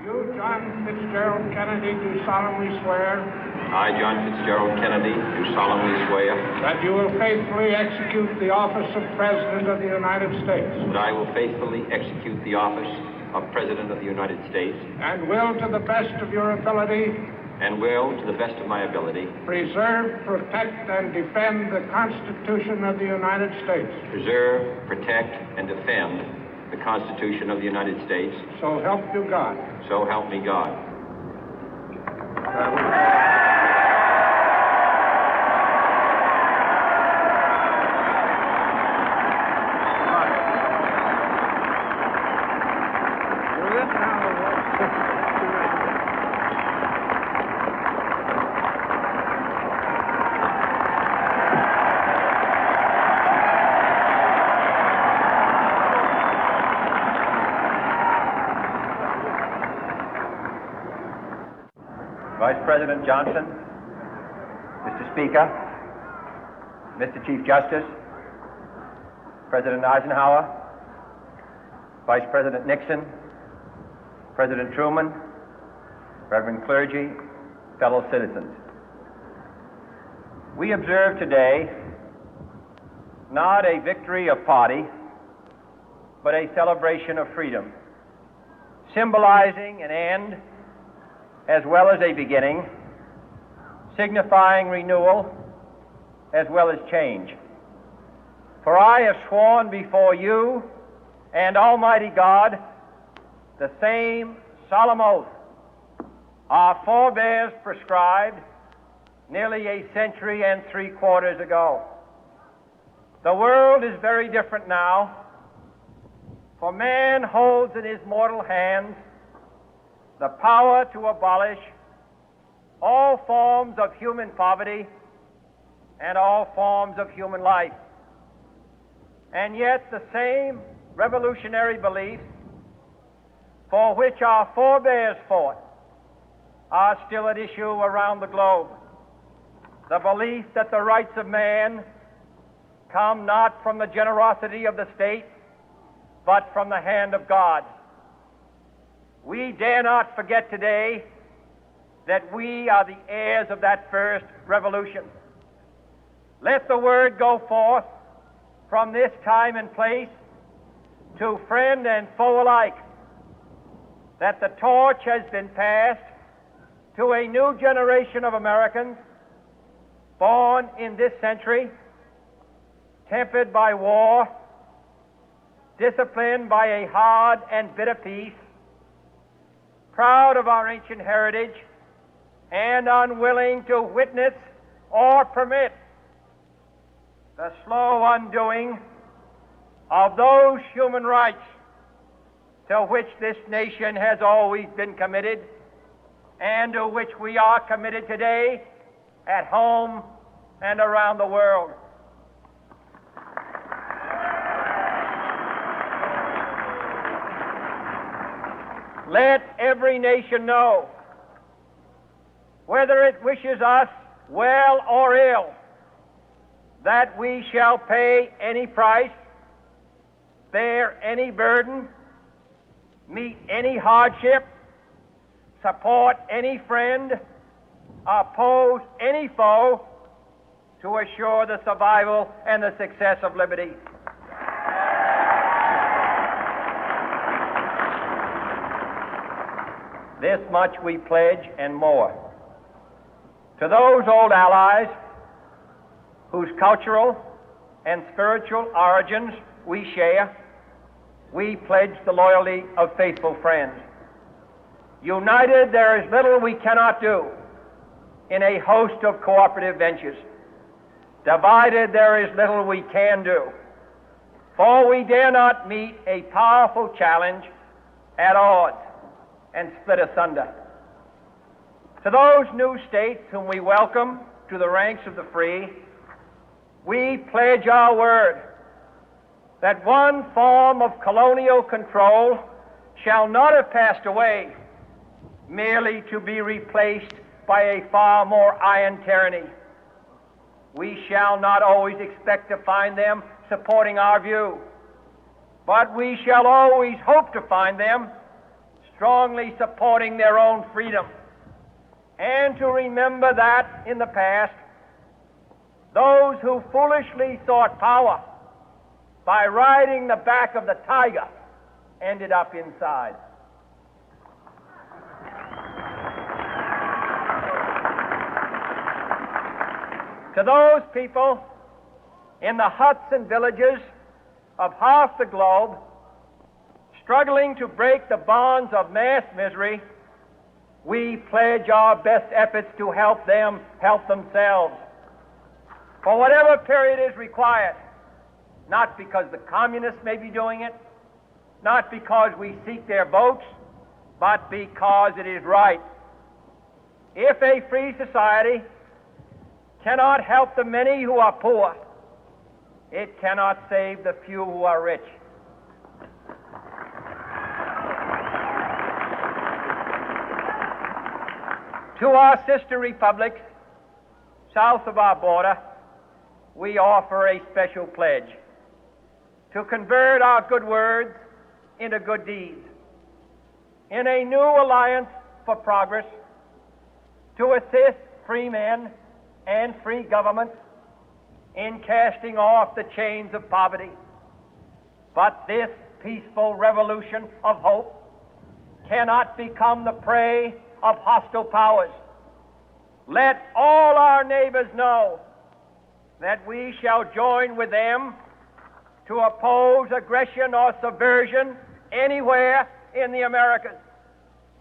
You, John Fitzgerald Kennedy, do solemnly swear. I, John Fitzgerald Kennedy, do solemnly swear. That you will faithfully execute the office of President of the United States. That I will faithfully execute the office of President of the United States. And will, to the best of your ability. And will, to the best of my ability. Preserve, protect, and defend the Constitution of the United States. Preserve, protect, and defend the Constitution of the United States. So help you God. So help me God. Vice President Johnson, Mr. Speaker, Mr. Chief Justice, President Eisenhower, Vice President Nixon, President Truman, Reverend clergy, fellow citizens. We observe today not a victory of party, but a celebration of freedom, symbolizing an end as well as a beginning, signifying renewal as well as change. For I have sworn before you and Almighty God the same solemn oath our forebears prescribed nearly a century and 3/4 ago. The world is very different now, for man holds in his mortal hands the power to abolish all forms of human poverty and all forms of human life. And yet the same revolutionary beliefs for which our forebears fought are still at issue around the globe. The belief that the rights of man come not from the generosity of the state, but from the hand of God. We dare not forget today that we are the heirs of that first revolution. Let the word go forth from this time and place to friend and foe alike that the torch has been passed to a new generation of Americans born in this century, tempered by war, disciplined by a hard and bitter peace, proud of our ancient heritage, and unwilling to witness or permit the slow undoing of those human rights to which this nation has always been committed and to which we are committed today at home and around the world. Let every nation know, whether it wishes us well or ill, that we shall pay any price, bear any burden, meet any hardship, support any friend, oppose any foe to assure the survival and the success of liberty. This much we pledge and more. To those old allies whose cultural and spiritual origins we share, we pledge the loyalty of faithful friends. United, there is little we cannot do in a host of cooperative ventures. Divided, there is little we can do, for we dare not meet a powerful challenge at odds and split asunder. To those new states whom we welcome to the ranks of the free, we pledge our word that one form of colonial control shall not have passed away, merely to be replaced by a far more iron tyranny. We shall not always expect to find them supporting our view, but we shall always hope to find them strongly supporting their own freedom, and to remember that in the past, those who foolishly sought power by riding the back of the tiger ended up inside. To those people in the huts and villages of half the globe struggling to break the bonds of mass misery, we pledge our best efforts to help them help themselves for whatever period is required, not because the communists may be doing it, not because we seek their votes, but because it is right. If a free society cannot help the many who are poor, it cannot save the few who are rich. To our sister republics south of our border, we offer a special pledge to convert our good words into good deeds, in a new alliance for progress, to assist free men and free governments in casting off the chains of poverty. But this peaceful revolution of hope cannot become the prey of hostile powers. Let all our neighbors know that we shall join with them to oppose aggression or subversion anywhere in the Americas.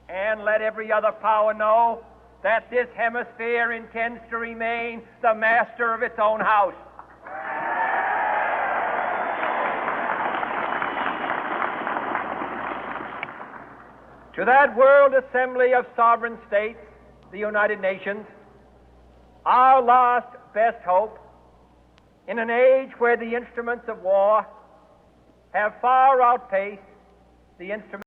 And let every other power know that this hemisphere intends to remain the master of its own house. To that World Assembly of Sovereign States, the United Nations, our last best hope, in an age where the instruments of war have far outpaced the instruments